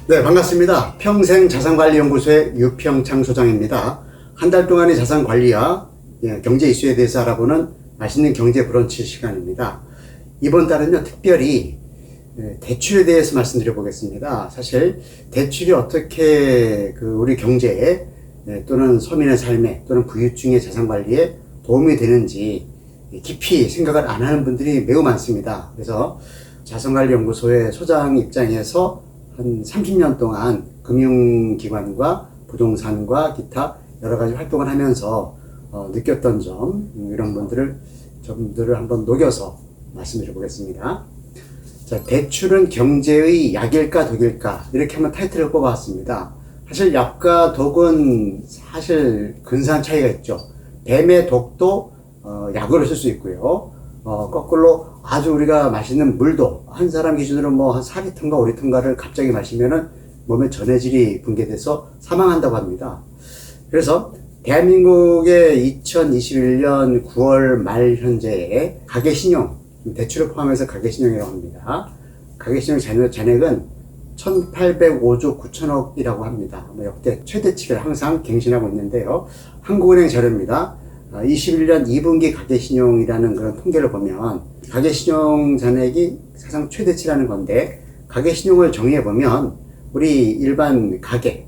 네, 반갑습니다. 평생자산관리연구소의 유평창 소장입니다. 한 달 동안의 자산관리와 경제 이슈에 대해서 알아보는 맛있는 경제 브런치 시간입니다. 이번 달은요, 특별히 대출에 대해서 말씀드려 보겠습니다. 사실 대출이 어떻게 우리 경제에 또는 서민의 삶에 또는 부유층의 자산관리에 도움이 되는지 깊이 생각을 안 하는 분들이 매우 많습니다. 그래서 자산관리연구소의 소장 입장에서 한 30년 동안 금융기관과 부동산과 기타 여러 가지 활동을 하면서 느꼈던 점, 이런 점들을 한번 녹여서 말씀드려 보겠습니다. 자, 대출은 경제의 약일까 독일까? 이렇게 한번 타이틀을 뽑아왔습니다. 사실 약과 독은 사실 근사한 차이가 있죠. 뱀의 독도 약으로 쓸 수 있고요. 거꾸로 아주 우리가 마시는 물도 한 사람 기준으로 뭐 한 4리터인가 5리터인가를 갑자기 마시면은 몸에 전해질이 붕괴돼서 사망한다고 합니다. 그래서 대한민국의 2021년 9월 말 현재의 가계신용, 대출을 포함해서 가계신용이라고 합니다. 가계신용 잔액은 1805조 9천억이라고 합니다. 역대 최대치를 항상 갱신하고 있는데요. 한국은행 자료입니다. 21년 2분기 가계신용이라는 그런 통계를 보면 가계신용 잔액이 사상 최대치라는 건데, 가계신용을 정의해보면 우리 일반 가계,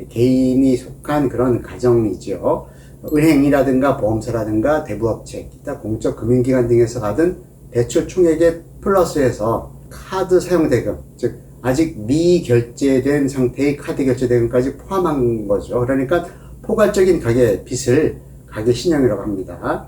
개인이 속한 그런 가정이죠. 은행이라든가 보험사라든가 대부업체, 기타 공적 금융기관 등에서 받은 대출 총액에 플러스해서 카드 사용대금, 즉 아직 미결제된 상태의 카드 결제대금까지 포함한 거죠. 그러니까 포괄적인 가계 빚을 가계신용이라고 합니다.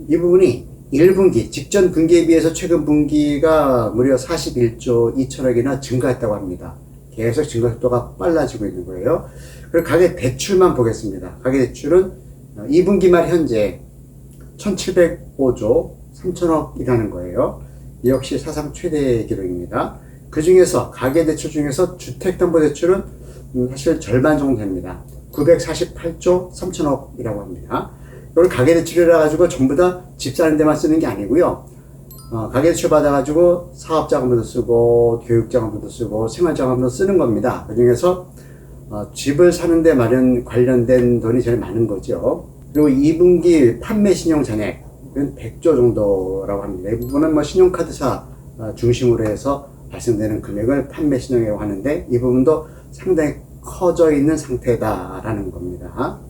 이 부분이 1분기, 직전 분기에 비해서 최근 분기가 무려 41조 2천억이나 증가했다고 합니다. 계속 증가 속도가 빨라지고 있는 거예요. 그리고 가계 대출만 보겠습니다. 가계 대출은 2분기 말 현재 1705조 3천억이라는 거예요. 역시 사상 최대 기록입니다. 그 중에서 가계 대출 중에서 주택담보대출은 사실 절반 정도 됩니다. 948조 3천억이라고 합니다. 이걸 가계대출이라 가지고 전부 다 집 사는 데만 쓰는 게 아니고요. 가계대출 받아가지고 사업자금도 쓰고 교육자금도 쓰고 생활자금도 쓰는 겁니다. 그 중에서 집을 사는 데 마련 관련된 돈이 제일 많은 거죠. 그리고 2분기 판매신용 잔액은 100조 정도라고 합니다. 이 부분은 뭐 신용카드사 중심으로 해서 발생되는 금액을 판매신용이라고 하는데, 이 부분도 상당히 커져 있는 상태다라는 겁니다.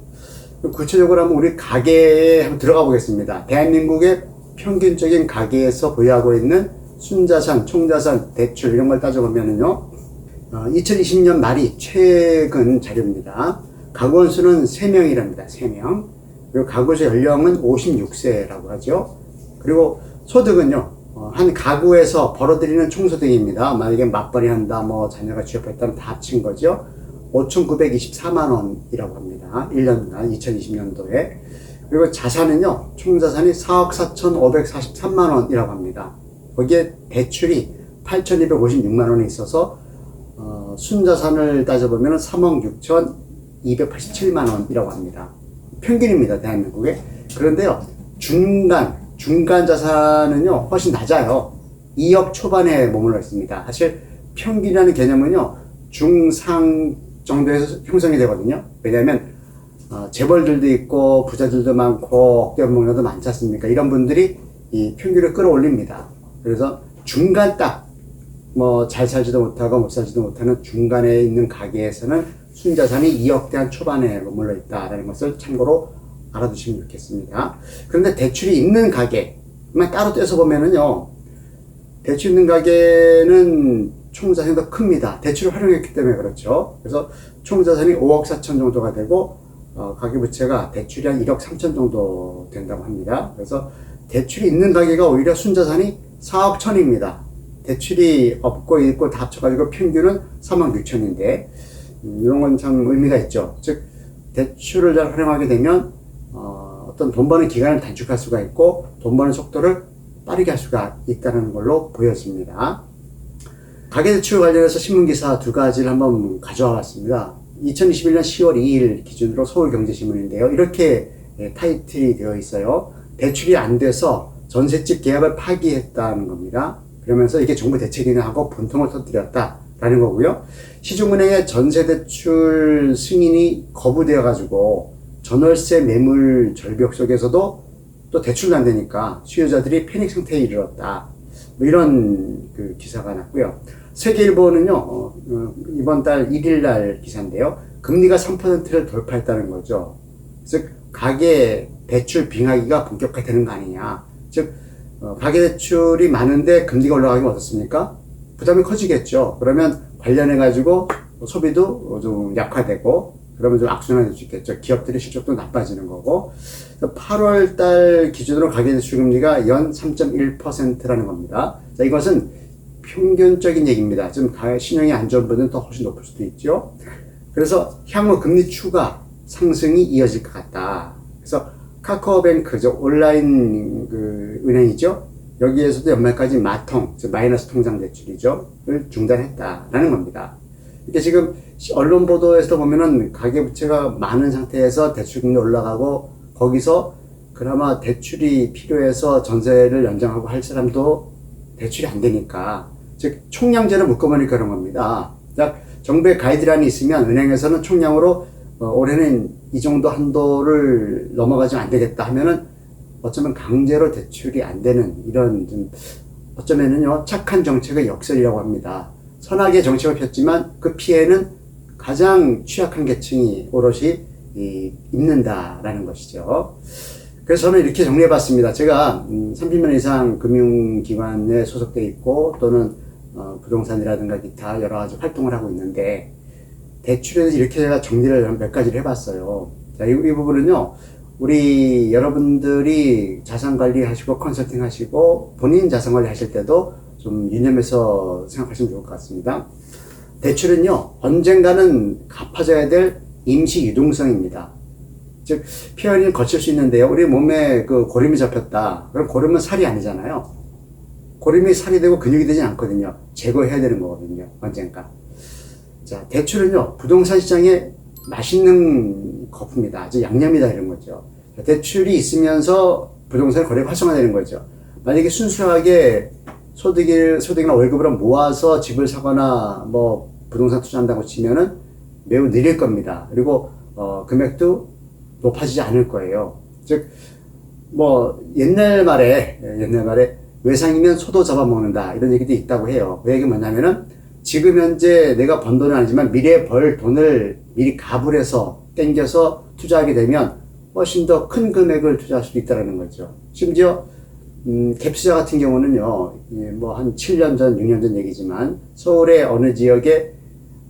구체적으로 한번 우리 가계에 한번 들어가 보겠습니다. 대한민국의 평균적인 가계에서 보유하고 있는 순자산, 총자산, 대출 이런 걸 따져보면은요, 2020년 말이 최근 자료입니다. 가구원 수는 3명이랍니다. 3명. 그리고 가구주 연령은 56세라고 하죠. 그리고 소득은요, 한 가구에서 벌어들이는 총소득입니다. 만약에 맞벌이 한다, 뭐 자녀가 취업했다면 다 합친 거죠. 5,924만 원이라고 합니다. 1년간 2020년도에. 그리고 자산은요, 총자산이 4억 4,543만 원이라고 합니다. 거기에 대출이 8,256만 원이 있어서 순자산을 따져보면 3억 6,287만 원이라고 합니다. 평균입니다, 대한민국에. 그런데요, 중간 자산은요, 훨씬 낮아요. 2억 초반에 머물러 있습니다. 사실 평균이라는 개념은요, 중상 정도에서 형성이 되거든요. 왜냐하면 재벌들도 있고 부자들도 많고 억대연봉자도 많지 않습니까? 이런 분들이 이 평균을 끌어올립니다. 그래서 중간 딱 뭐 잘 살지도 못하고 못 살지도 못하는 중간에 있는 가계에서는 순자산이 2억대 한 초반에 머물러 있다라는 것을 참고로 알아두시면 좋겠습니다. 그런데 대출이 있는 가계만 따로 떼서 보면은요, 대출 있는 가계는 총자산이 더 큽니다. 대출을 활용했기 때문에 그렇죠. 그래서 총자산이 5억 4천 정도가 되고, 가계부채가 대출이 한 1억 3천 정도 된다고 합니다. 그래서 대출이 있는 가계가 오히려 순자산이 4억 천입니다. 대출이 없고 있고 다 합쳐가지고 평균은 3억 6천인데, 이런 건 참 의미가 있죠. 즉, 대출을 잘 활용하게 되면, 어떤 돈 버는 기간을 단축할 수가 있고, 돈 버는 속도를 빠르게 할 수가 있다는 걸로 보여집니다. 가계대출 관련해서 신문기사 2가지를 한번 가져와 봤습니다. 2021년 10월 2일 기준으로 서울경제신문인데요. 이렇게 타이틀이 되어 있어요. 대출이 안 돼서 전셋집 계약을 파기했다는 겁니다. 그러면서 이게 정부 대책이냐 하고 분통을 터뜨렸다라고 라는 거고요. 시중은행의 전세대출 승인이 거부되어 가지고 전월세 매물 절벽 속에서도 또 대출도 안 되니까 수요자들이 패닉 상태에 이르렀다. 뭐 이런 그 기사가 났고요. 세계일보는요, 이번 달 1일 날 기사인데요. 금리가 3%를 돌파했다는 거죠. 즉, 가계 대출 빙하기가 본격화되는 거 아니냐. 즉, 가계대출이 많은데 금리가 올라가면 어떻습니까? 부담이 커지겠죠. 그러면 관련해가지고 소비도 좀 약화되고, 그러면 좀 악순환이 될 수 있겠죠. 기업들의 실적도 나빠지는 거고. 8월 달 기준으로 가계대출 금리가 연 3.1%라는 겁니다. 자, 이것은 평균적인 얘기입니다. 좀 신용이 안 좋은 분은 더 훨씬 높을 수도 있죠. 그래서 향후 금리 추가 상승이 이어질 것 같다. 그래서 카카오뱅크, 온라인 그 은행이죠. 여기에서도 연말까지 마통, 마이너스 통장 대출이죠.를 중단했다라는 겁니다. 이게 지금 언론 보도에서 보면은 가계부채가 많은 상태에서 대출금리 올라가고 거기서 그나마 대출이 필요해서 전세를 연장하고 할 사람도 대출이 안 되니까, 즉 총량제를 묶어보니까 그런 겁니다. 즉 정부의 가이드라인이 있으면 은행에서는 총량으로 올해는 이 정도 한도를 넘어가지면 안 되겠다 하면은 어쩌면 강제로 대출이 안 되는 이런 좀 어쩌면은요 착한 정책의 역설이라고 합니다. 선하게 정책을 폈지만 그 피해는 가장 취약한 계층이 오롯이 입는다라는 것이죠. 그래서 저는 이렇게 정리해봤습니다. 제가 30년 이상 금융기관에 소속되어 있고 또는 부동산이라든가 기타 여러 가지 활동을 하고 있는데 대출에 대해서 이렇게 제가 정리를 몇 가지를 해봤어요. 자, 이 부분은요, 우리 여러분들이 자산관리 하시고 컨설팅 하시고 본인 자산관리 하실 때도 좀 유념해서 생각하시면 좋을 것 같습니다. 대출은요, 언젠가는 갚아져야 될 임시 유동성입니다. 즉, 표현이 거칠 수 있는데요. 우리 몸에 그 고름이 잡혔다. 그럼 고름은 살이 아니잖아요. 고름이 살이 되고 근육이 되지 않거든요. 제거해야 되는 거거든요. 언젠가. 자, 대출은요, 부동산 시장에 맛있는 거품이다. 즉, 양념이다. 이런 거죠. 대출이 있으면서 부동산 거래가 활성화되는 거죠. 만약에 순수하게 소득이나 월급을 모아서 집을 사거나 뭐 부동산 투자한다고 치면은 매우 느릴 겁니다. 그리고 금액도 높아지지 않을 거예요. 즉, 뭐 옛날 말에 외상이면 소도 잡아먹는다 이런 얘기도 있다고 해요. 그 얘기 뭐냐면은 지금 현재 내가 번 돈은 아니지만 미래에 벌 돈을 미리 갑을 해서 땡겨서 투자하게 되면 훨씬 더 큰 금액을 투자할 수도 있다는 거죠. 심지어 갭투자 같은 경우는요, 뭐 한 7년 전, 6년 전 얘기지만 서울의 어느 지역에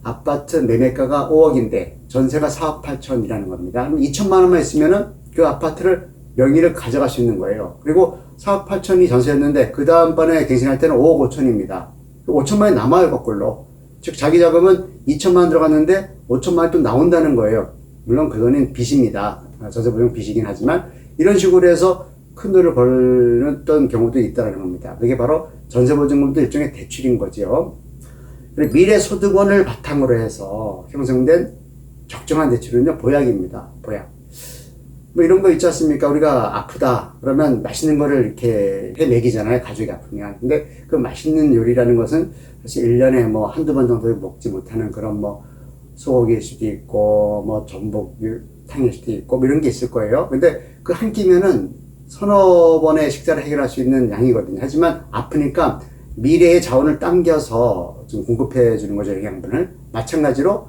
아파트 매매가가 5억인데 전세가 4억 8천이라는 겁니다. 그럼 2천만 원만 있으면은 그 아파트를 명의를 가져갈 수 있는 거예요. 그리고 4억 8천이 전세였는데 그 다음번에 갱신할 때는 5억 5천입니다. 5천만 원이 남아요, 거꾸로. 즉 자기 자금은 2천만 원 들어갔는데 5천만 원이 또 나온다는 거예요. 물론 그 돈은 빚입니다. 전세보증 빚이긴 하지만 이런 식으로 해서 큰 돈을 벌었던 경우도 있다는 겁니다. 그게 바로 전세보증금도 일종의 대출인 거죠. 미래 소득원을 바탕으로 해서 형성된 적정한 대출은요, 보약입니다. 보약. 뭐 이런 거 있지 않습니까? 우리가 아프다. 그러면 맛있는 거를 이렇게 해 먹이잖아요. 가족이 아프면. 근데 그 맛있는 요리라는 것은 사실 1년에 뭐 한두 번 정도 먹지 못하는 그런 뭐 소고기일 수도 있고, 뭐 전복탕일 수도 있고, 뭐 이런 게 있을 거예요. 근데 그 한 끼면은 서너 번의 식사를 해결할 수 있는 양이거든요. 하지만 아프니까 미래의 자원을 당겨서 좀 공급해 주는 거죠, 영양분을. 마찬가지로,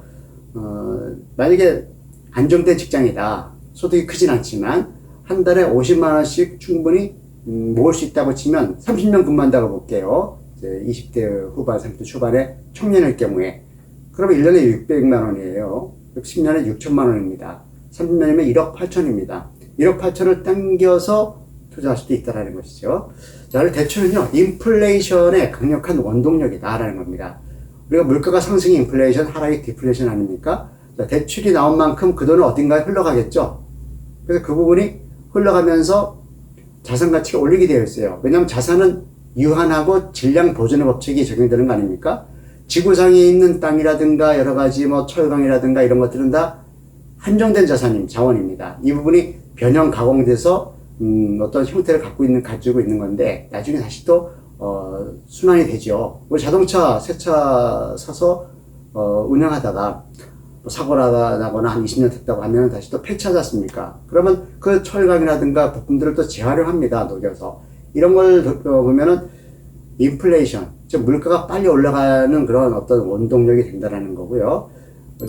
만약에 안정된 직장이다. 소득이 크진 않지만, 한 달에 50만원씩 충분히 모을 수 있다고 치면 30년 근무한다고 볼게요. 이제 20대 후반, 30대 초반에 청년일 경우에. 그러면 1년에 600만원이에요. 10년에 6천만원입니다. 30년이면 1억 8천입니다. 1억 8천을 당겨서 투자할 수도 있다는 것이죠. 자, 대출은요, 인플레이션의 강력한 원동력이다라는 겁니다. 우리가 물가가 상승이 인플레이션, 하락이 디플레이션 아닙니까? 자, 대출이 나온 만큼 그 돈은 어딘가에 흘러가겠죠. 그래서 그 부분이 흘러가면서 자산 가치가 올리게 되어 있어요. 왜냐하면 자산은 유한하고 질량 보존의 법칙이 적용되는 거 아닙니까? 지구상에 있는 땅이라든가 여러 가지 뭐 철강이라든가 이런 것들은 다 한정된 자원입니다. 이 부분이 변형 가공돼서 어떤 형태를 가지고 있는 건데 나중에 다시 또 순환이 되죠. 우리 자동차 새 차 사서 운행하다가 사고가 나거나 한 20년 됐다고 하면 다시 또 폐차하지 않습니까? 그러면 그 철강이라든가 부품들을 또 재활용합니다. 녹여서. 이런 걸 보면은 인플레이션, 즉 물가가 빨리 올라가는 그런 어떤 원동력이 된다는 거고요.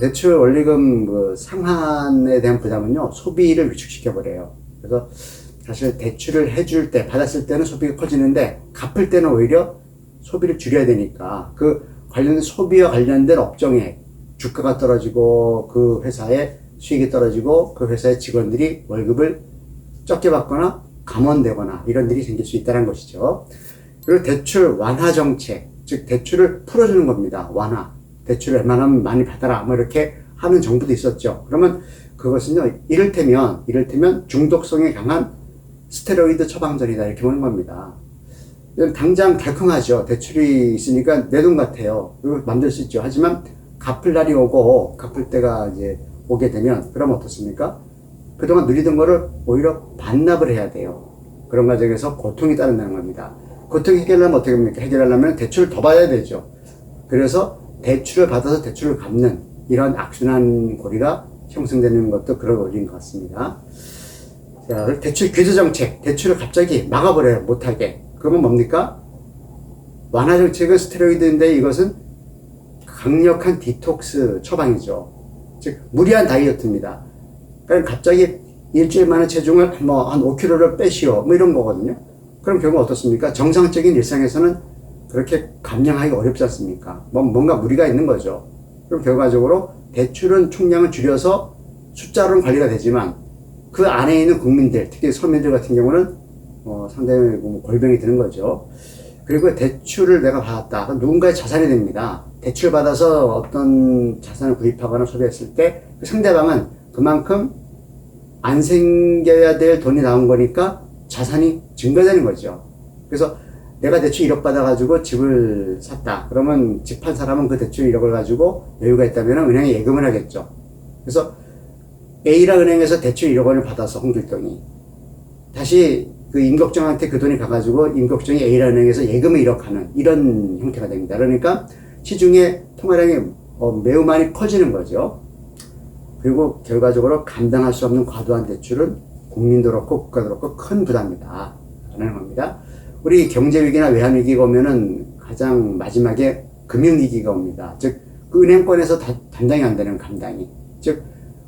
대출 원리금 그 상환에 대한 부담은요, 소비를 위축시켜 버려요. 그래서 사실 대출을 해줄 때, 받았을 때는 소비가 커지는데 갚을 때는 오히려 소비를 줄여야 되니까 그 관련 소비와 관련된 업종에 주가가 떨어지고 그 회사의 수익이 떨어지고 그 회사의 직원들이 월급을 적게 받거나 감원되거나 이런 일이 생길 수 있다는 것이죠. 그리고 대출 완화 정책, 즉 대출을 풀어주는 겁니다. 완화. 대출을 웬만하면 많이 받아라. 뭐 이렇게 하는 정부도 있었죠. 그러면 그것은요, 이를테면 중독성이 강한 스테로이드 처방전이다. 이렇게 보는 겁니다. 당장 달콤하죠. 대출이 있으니까 내 돈 같아요. 이거 만들 수 있죠. 하지만 갚을 날이 오고 갚을 때가 이제 오게 되면 그럼 어떻습니까? 그동안 누리던 거를 오히려 반납을 해야 돼요. 그런 과정에서 고통이 따른다는 겁니다. 고통 해결하려면 어떻게 합니까? 해결하려면 대출을 더 받아야 되죠. 그래서 대출을 받아서 대출을 갚는 이런 악순환 고리가 형성되는 것도 그런 원리인 것 같습니다. 자, 대출 규제 정책, 대출을 갑자기 막아버려요. 못하게. 그러면 뭡니까? 완화 정책은 스테로이드인데 이것은 강력한 디톡스 처방이죠. 즉, 무리한 다이어트입니다. 그러니까 갑자기 일주일 만에 체중을 한 5kg를 빼시오. 뭐 이런 거거든요. 그럼 결국 어떻습니까? 정상적인 일상에서는 그렇게 감량하기 어렵지 않습니까? 뭔가 무리가 있는 거죠. 그럼 결과적으로 대출은 총량을 줄여서 숫자로는 관리가 되지만 그 안에 있는 국민들, 특히 서민들 같은 경우는 상당히 골병이 드는 거죠. 그리고 대출을 내가 받았다. 누군가의 자산이 됩니다. 대출 받아서 어떤 자산을 구입하거나 소비했을 때 그 상대방은 그만큼 안 생겨야 될 돈이 나온 거니까 자산이 증가되는 거죠. 그래서 내가 대출 1억 받아가지고 집을 샀다. 그러면 집 한 사람은 그 대출 1억을 가지고 여유가 있다면 은행에 예금을 하겠죠. 그래서 A라 은행에서 대출 1억 원을 받아서 홍길동이 다시 그 임국정한테 그 돈이 가가지고 임국정이 A라 은행에서 예금을 1억 하는 이런 형태가 됩니다. 그러니까 시중에 통화량이 매우 많이 커지는 거죠. 그리고 결과적으로 감당할 수 없는 과도한 대출은 국민도 그렇고 국가도 그렇고 큰 부담이다 라는 겁니다. 우리 경제위기나 외환위기가 오면은 가장 마지막에 금융위기가 옵니다. 즉, 그 은행권에서 담당이 안 되는 감당이. 즉,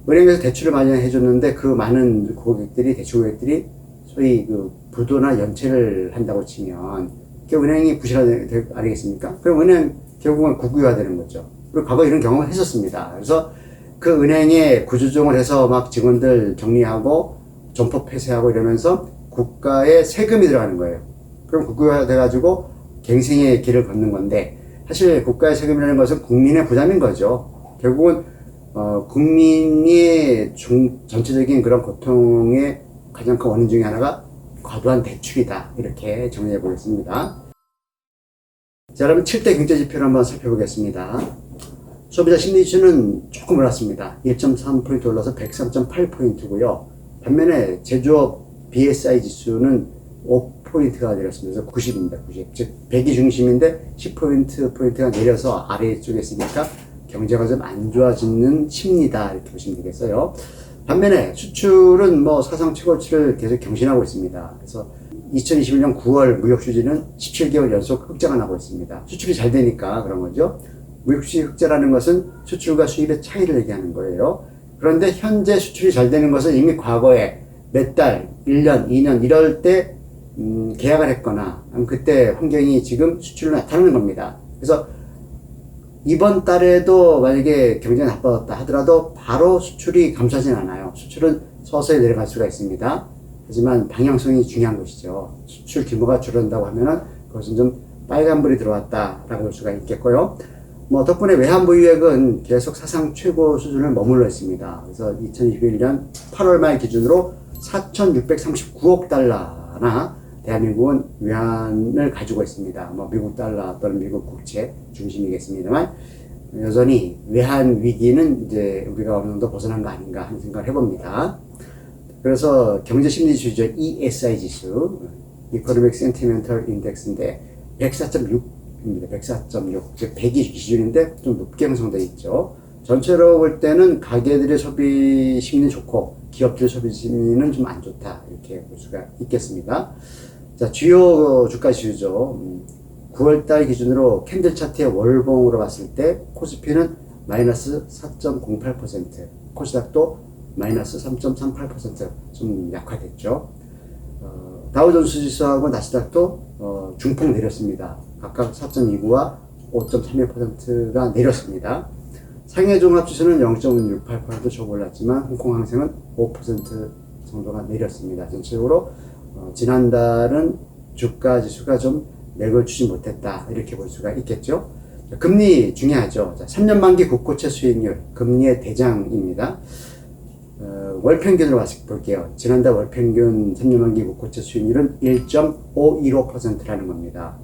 은행에서 대출을 많이 해줬는데 그 많은 고객들이, 대출 고객들이 소위 그 부도나 연체를 한다고 치면 그 은행이 부실화되는 거 아니겠습니까? 그럼 은행 결국은 국유화 되는 거죠. 그리고 과거 이런 경험을 했었습니다. 그래서 그 은행에 구조조정을 해서 막 직원들 정리하고 점포 폐쇄하고 이러면서 국가에 세금이 들어가는 거예요. 그럼 국유화 돼가지고 갱생의 길을 걷는 건데 사실 국가의 세금이라는 것은 국민의 부담인 거죠. 결국은 국민이 전체적인 그런 고통의 가장 큰 원인 중에 하나가 과도한 대출이다. 이렇게 정리해 보겠습니다. 자, 여러분 7대 경제지표를 한번 살펴보겠습니다. 소비자 심리지수는 조금 올랐습니다. 1.3포인트 올라서 103.8포인트고요. 반면에 제조업 BSI 지수는 5포인트가 내렸습니다. 그래서 90입니다. 90. 즉 100이 중심인데 10포인트가 내려서 아래쪽에 있으니까 경제가 좀 안 좋아지는 심리다. 이렇게 보시면 되겠어요. 반면에 수출은 사상 최고치를 계속 경신하고 있습니다. 그래서 2021년 9월 무역 수지는 17개월 연속 흑자가 나고 있습니다. 수출이 잘 되니까 그런 거죠. 무역 수지 흑자라는 것은 수출과 수입의 차이를 얘기하는 거예요. 그런데 현재 수출이 잘 되는 것은 이미 과거에 몇 달, 1년, 2년 이럴 때 계약을 했거나 그때 환경이 지금 수출로 나타나는 겁니다. 그래서 이번 달에도 만약에 경제가 나빠졌다 하더라도 바로 수출이 감소하진 않아요. 수출은 서서히 내려갈 수가 있습니다. 하지만 방향성이 중요한 것이죠. 수출 규모가 줄어든다고 하면은 그것은 좀 빨간불이 들어왔다라고 볼 수가 있겠고요. 덕분에 외환 보유액은 계속 사상 최고 수준을 머물러 있습니다. 그래서 2021년 8월 말 기준으로 4,639억 달러나 대한민국은 외환을 가지고 있습니다. 미국 달러 또는 미국 국채 중심이겠습니다만 여전히 외환 위기는 이제 우리가 어느 정도 벗어난 거 아닌가 하는 생각을 해봅니다. 그래서 경제 심리 지수죠. ESI 지수, Economic Sentimental Index인데 104.6입니다. 104.6. 즉 100이 기준인데 좀 높게 형성되어 있죠. 전체로 볼 때는 가게들의 소비 심리는 좋고 기업들의 소비 심리는 좀 안 좋다. 이렇게 볼 수가 있겠습니다. 자, 주요 주가 지수죠. 9월달 기준으로 캔들 차트의 월봉으로 봤을 때 코스피는 마이너스 4.08%, 코스닥도 마이너스 3.38% 좀 약화됐죠. 다우존스 지수하고 나스닥도 중폭 내렸습니다. 각각 4.29와 5.31%가 내렸습니다. 상해 종합지수는 0.68% 조금 올랐지만 홍콩항생은 5% 정도가 내렸습니다. 전체적으로 지난달은 주가 지수가 좀 맥을 주지 못했다 이렇게 볼 수가 있겠죠. 자, 금리 중요하죠. 자, 3년 만기 국고채 수익률 금리의 대장입니다. 월 평균으로 볼게요. 지난달 월 평균 3년 만기 국고채 수익률은 1.515%라는 겁니다.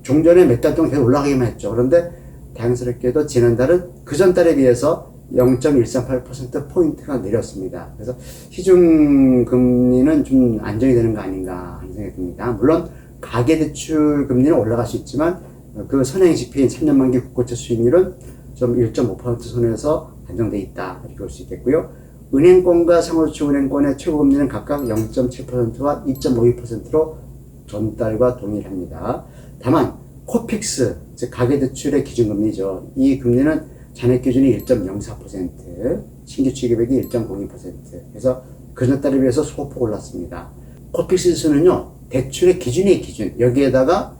종전에 몇 달 동안 계속 올라가기만 했죠. 그런데 다행스럽게도 지난달은 그 전달에 비해서 0.138%포인트가 내렸습니다. 그래서 시중금리는 좀 안정이 되는 거 아닌가 하는 생각이 듭니다. 물론 가계대출 금리는 올라갈 수 있지만 그 선행지표인 3년 만기 국고채 수익률은 좀 1.5% 선에서 안정돼 있다 이렇게 볼 수 있겠고요. 은행권과 상호주축 은행권의 최고금리는 각각 0.7%와 2.52%로 전달과 동일합니다. 다만 코픽스, 즉 가계대출의 기준금리죠. 이 금리는 잔액 기준이 1.04%, 신규 취급액이 1.02%. 그래서 그 전달에 비해서 소폭 올랐습니다. 코픽스 지수는요, 대출의 기준이 기준. 여기에다가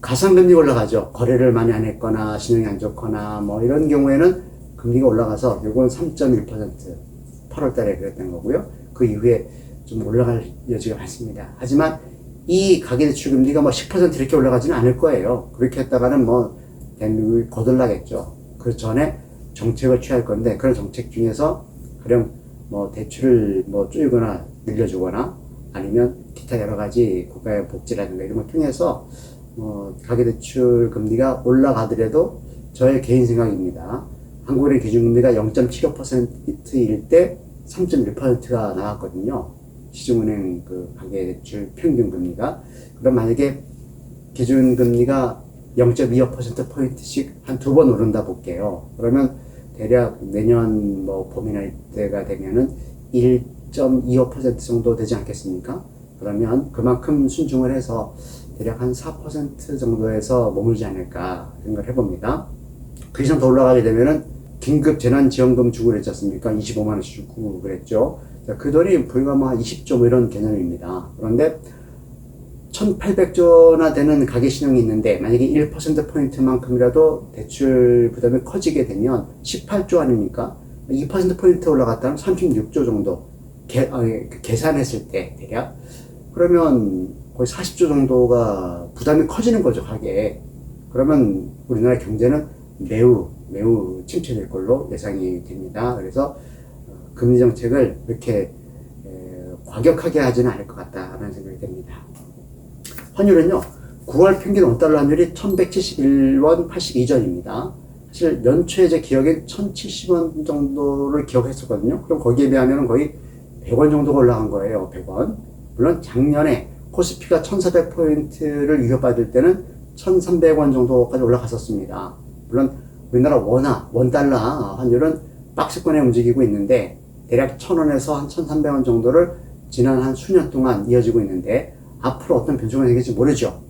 가상금리가 올라가죠. 거래를 많이 안 했거나 신용이 안 좋거나 뭐 이런 경우에는 금리가 올라가서 요건 3.1% 8월 달에 그랬던 거고요. 그 이후에 좀 올라갈 여지가 많습니다. 하지만 이 가계대출 금리가 뭐 10% 이렇게 올라가지는 않을 거예요. 그렇게 했다가는 뭐 대한민국이 거덜나겠죠. 그 전에 정책을 취할 건데 그런 정책 중에서 그냥 뭐 대출을 뭐 줄이거나 늘려주거나 아니면 기타 여러 가지 국가의 복지라든가 이런 걸 통해서 가계대출 금리가 올라가더라도 저의 개인 생각입니다. 한국은행 기준금리가 0.75%일 때 3.1%가 나왔거든요. 시중은행 그 가계대출 평균금리가. 그럼 만약에 기준금리가 0.25%포인트씩 한 2번 오른다 볼게요. 그러면 대략 내년 뭐 봄이나 때가 되면은 1.25% 정도 되지 않겠습니까? 그러면 그만큼 순증을 해서 대략 한 4% 정도에서 머물지 않을까 생각을 해봅니다. 그 이상 더 올라가게 되면은 긴급 재난지원금 주고 그랬지 않습니까? 25만원씩 주고 그랬죠. 자, 그 돈이 불과 뭐 20조 뭐 이런 개념입니다. 그런데 1800조나 되는 가계신용이 있는데 만약에 1%포인트만큼이라도 대출 부담이 커지게 되면 18조 아닙니까? 2%포인트 올라갔다면 36조 정도 계산했을 때 대략 그러면 거의 40조 정도가 부담이 커지는 거죠, 가계에. 그러면 우리나라 경제는 매우 침체될 걸로 예상이 됩니다. 그래서 금리 정책을 이렇게 과격하게 하지는 않을 것 같다는 생각이 듭니다. 환율은요, 9월 평균 원달러 환율이 1171원 82전입니다. 사실 연초에 제 기억엔 1070원 정도를 기억했었거든요. 그럼 거기에 비하면 거의 100원 정도가 올라간 거예요, 100원. 물론 작년에 코스피가 1400포인트를 위협받을 때는 1300원 정도까지 올라갔었습니다. 물론 우리나라 원달러 환율은 박스권에 움직이고 있는데 대략 1000원에서 한 1300원 정도를 지난 한 수년 동안 이어지고 있는데 앞으로 어떤 변수가 생길지 모르죠.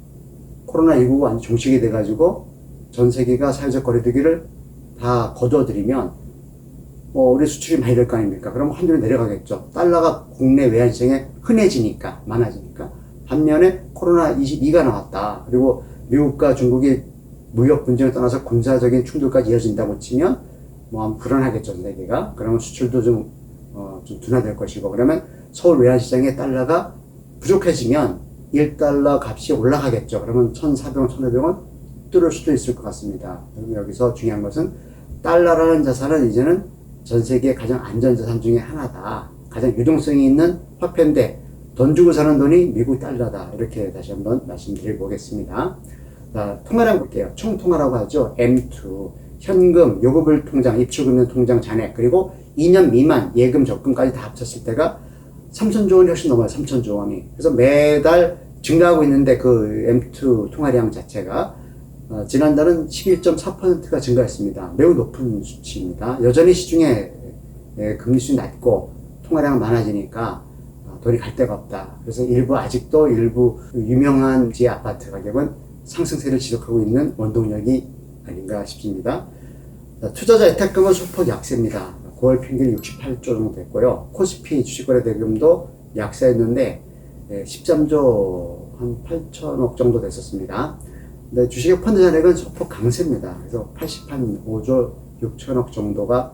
코로나19가 완전 종식이 돼가지고 전 세계가 사회적 거리두기를 다 거둬들이면 우리 수출이 많이 될 거 아닙니까? 그럼 환율이 내려가겠죠. 달러가 국내 외환 시장에 흔해지니까, 많아지니까. 반면에 코로나22가 나왔다. 그리고 미국과 중국이 무역 분쟁을 떠나서 군사적인 충돌까지 이어진다고 치면 뭐 불안하겠죠, 전 세계가. 그러면 수출도 좀 둔화될 것이고, 그러면 서울 외환 시장의 달러가 부족해지면 1달러 값이 올라가겠죠. 그러면 1,400원, 1,500원 뚫을 수도 있을 것 같습니다. 그럼 여기서 중요한 것은 달러라는 자산은 이제는 전 세계의 가장 안전자산 중에 하나다. 가장 유동성이 있는 화폐인데 돈 주고 사는 돈이 미국 달러다. 이렇게 다시 한번 말씀드려 보겠습니다. 자, 통화량 볼게요. 총통화라고 하죠. M2. 현금, 요구불 통장, 입출금융 통장 잔액, 그리고 2년 미만 예금 적금까지 다 합쳤을 때가 3천조 원이 훨씬 넘어요. 3천조 원이. 그래서 매달 증가하고 있는데 그 M2 통화량 자체가 지난달은 11.4%가 증가했습니다. 매우 높은 수치입니다. 여전히 시중에 금리 수준이 낮고 통화량 많아지니까 돈이 갈 데가 없다. 그래서 아직도 일부 유명한 지의 아파트 가격은 상승세를 지속하고 있는 원동력이 아닌가 싶습니다. 투자자 예탁금은 소폭 약세입니다. 9월 평균 68조 정도 됐고요. 코스피 주식거래 대금도 약세였는데 13조 한 8천억 정도 됐었습니다. 근데 주식의 펀드 잔액은 소폭 강세입니다. 그래서 85조 6천억 정도가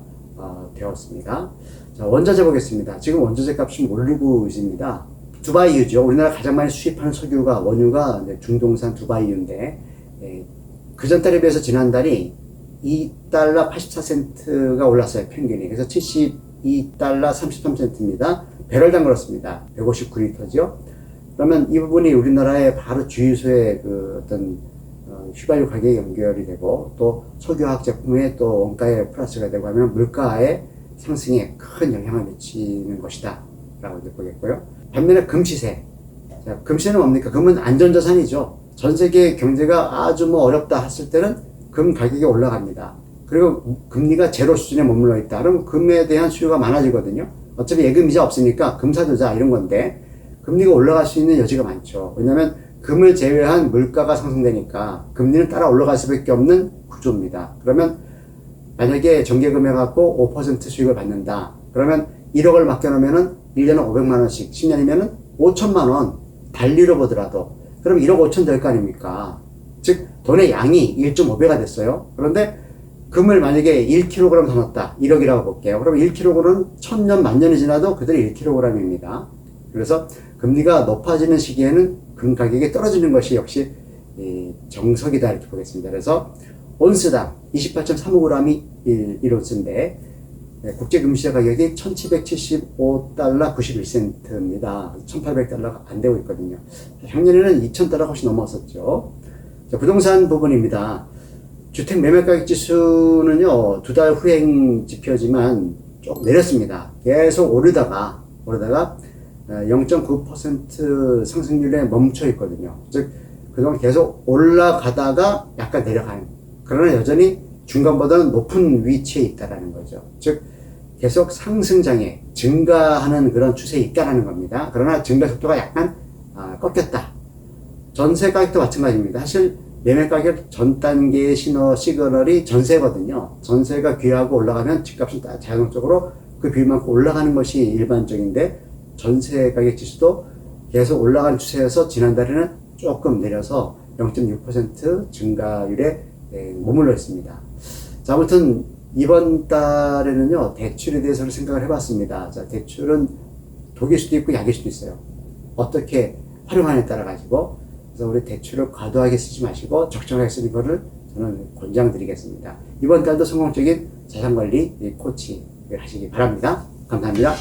되었습니다. 자, 원자재 보겠습니다. 지금 원자재 값이 오르고 있습니다. 두바이유죠. 우리나라 가장 많이 수입하는 석유가, 원유가 중동산 두바이유인데, 그 전달에 비해서 지난달이 2달러 84센트가 올랐어요, 평균이. 그래서 72달러 33센트입니다. 배럴당 그렇습니다. 159리터죠. 그러면 이 부분이 우리나라의 바로 주유소의 그 어떤 휘발유 가격에 연결이 되고, 또 석유화학 제품의 또 원가에 플러스가 되고 하면 물가의 상승에 큰 영향을 미치는 것이다 라고 이제 보겠고요. 반면에 금시세. 자, 금시세는 뭡니까? 금은 안전자산이죠. 전 세계 경제가 아주 뭐 어렵다 했을 때는 금 가격이 올라갑니다. 그리고 금리가 제로 수준에 머물러 있다. 그럼 금에 대한 수요가 많아지거든요. 어차피 예금이자 없으니까 금 사두자 이런 건데, 금리가 올라갈 수 있는 여지가 많죠. 왜냐하면 금을 제외한 물가가 상승되니까 금리는 따라 올라갈 수밖에 없는 구조입니다. 그러면 만약에 정기금에 갖고 5% 수익을 받는다. 그러면 1억을 맡겨놓으면은 1년에 500만원씩, 10년이면은 5천만원 달리로 보더라도, 그럼 1억 5천 될 거 아닙니까? 즉, 돈의 양이 1.5배가 됐어요. 그런데 금을 만약에 1kg 더 넣었다. 1억이라고 볼게요. 그럼 1kg는 1000년, 만년이 지나도 그대로 1kg입니다. 그래서 금리가 높아지는 시기에는 금 가격이 떨어지는 것이 역시 정석이다 이렇게 보겠습니다. 그래서 온스당 28.35g이 1온스인데 국제 금시장 가격이 1775달러 91센트입니다. 1800달러가 안 되고 있거든요. 작년에는 2000달러가 훨씬 넘었었죠. 자, 부동산 부분입니다. 주택 매매 가격 지수는요, 2달 후행 지표지만 좀 내렸습니다. 계속 오르다가 0.9% 상승률에 멈춰 있거든요. 즉, 그동안 계속 올라가다가 약간 내려가는. 그러나 여전히 중간보다는 높은 위치에 있다라는 거죠. 즉, 계속 상승장에 증가하는 그런 추세에 있다라는 겁니다. 그러나 증가 속도가 약간 꺾였다. 전세 가격도 마찬가지입니다. 사실 매매 가격 전 단계의 시그널이 전세거든요. 전세가 귀하고 올라가면 집값은 자연적으로 그 비율만큼 올라가는 것이 일반적인데, 전세 가격 지수도 계속 올라가는 추세여서 지난달에는 조금 내려서 0.6% 증가율에 머물러 있습니다. 자, 아무튼 이번 달에는요, 대출에 대해서는 생각을 해봤습니다. 자, 대출은 독일 수도 있고 약일 수도 있어요. 어떻게 활용하느냐에 따라 가지고. 그래서 우리 대출을 과도하게 쓰지 마시고 적정하게 쓰는 거를 저는 권장드리겠습니다. 이번 달도 성공적인 자산관리 코치 하시기 바랍니다. 감사합니다.